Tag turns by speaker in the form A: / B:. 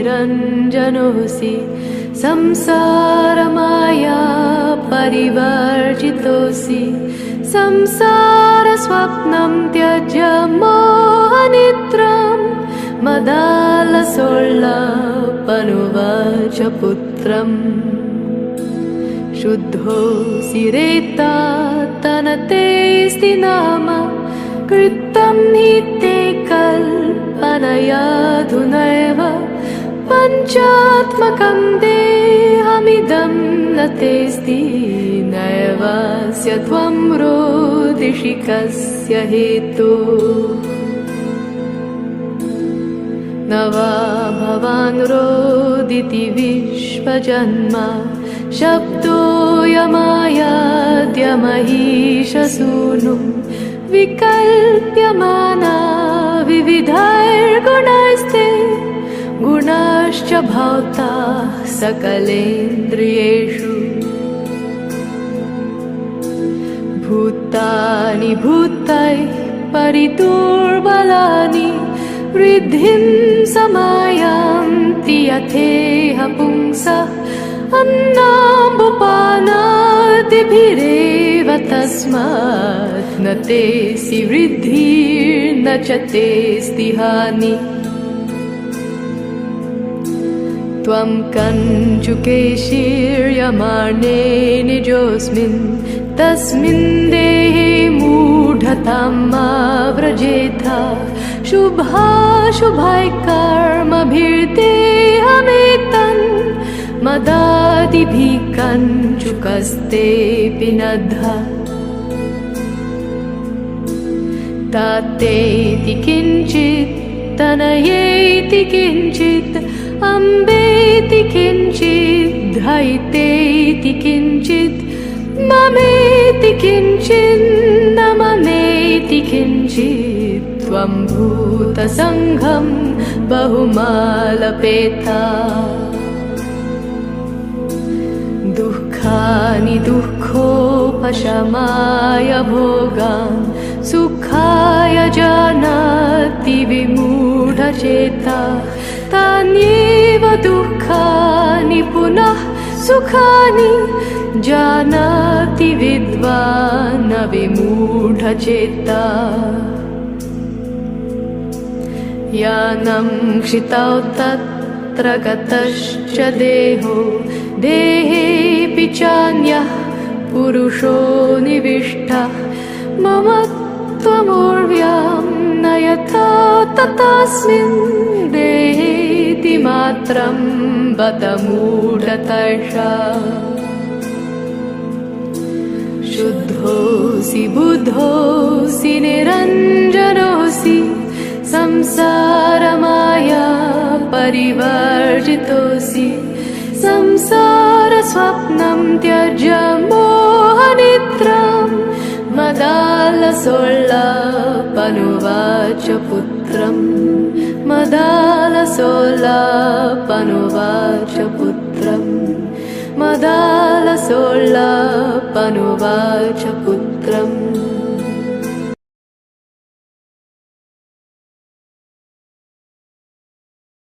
A: निरञ्जनोऽसि संसारमाया परिवर्जितोऽसि संसारस्वप्नं त्यज्य मोहनिद्रां मदालसोल्लापनुवाच पुत्रम् शुद्धोऽसि रेतात्तनतेऽस्ति नाम कृतं हि ते कल्पनयाधुनैव पञ्चात्मकं देहमिदं न तेऽस्ति नैवास्य त्वं रोदिषि कस्य हेतुः न वा भवान् रोदिति विश्वजन्मा शब्दोऽयमायाद्यमहीशसूनुं विकल्प्यमाना विविधैर्गुणैस्ते गुणाश्च भवताः सकलेन्द्रियेषु भूतानि भूतैः परिदुर्बलानि वृद्धिं समायान्ति यथेह पुंसः अन्नाम्बुपानादिभिरेव तस्मात् न तेऽसि वृद्धिर्न च तेऽस्ति हानिः त्वं कञ्चुकेशीर्यमाणे निजोऽस्मिन् तस्मिन् देहे मूढतां मा व्रजेथा शुभाशुभैः कर्मभिर्देहमेतन् मदादिभिः कञ्चुकस्तेऽपि नद्धा तातेति किञ्चित् तनयेति किञ्चित् अम्बेति किञ्चित् धैतेति किञ्चित् ममेति किञ्चित् न ममेति किञ्चित् त्वं भूतसङ्घं बहुमालपेता दुःखानि दुःखोपशमाय भोगान् सुखाय जानाति विमूढचेता तान्येव दुःखानि पुनः सुखानि जानाति विद्वान् विमूढचेता यानं क्षितौ तत्र गतश्च देहो देहेऽपि चान्यः पुरुषो निविष्टः मम त्वमूर्व्यां न यथा तथास्मिन् देहेति मात्रं बत मूढतर्षा शुद्धोऽसि बुद्धोऽसि निरञ्जनोऽसि संसारमाया परिवर्जितोऽसि संसारस्वप्नं त्यज्य मोहनिद्रां मदालसोल्लापनुवाच पुत्रम् मदालसोल्लापनुवाच पुत्रम् मदालसोल्लापनुवाच पुत्रम्।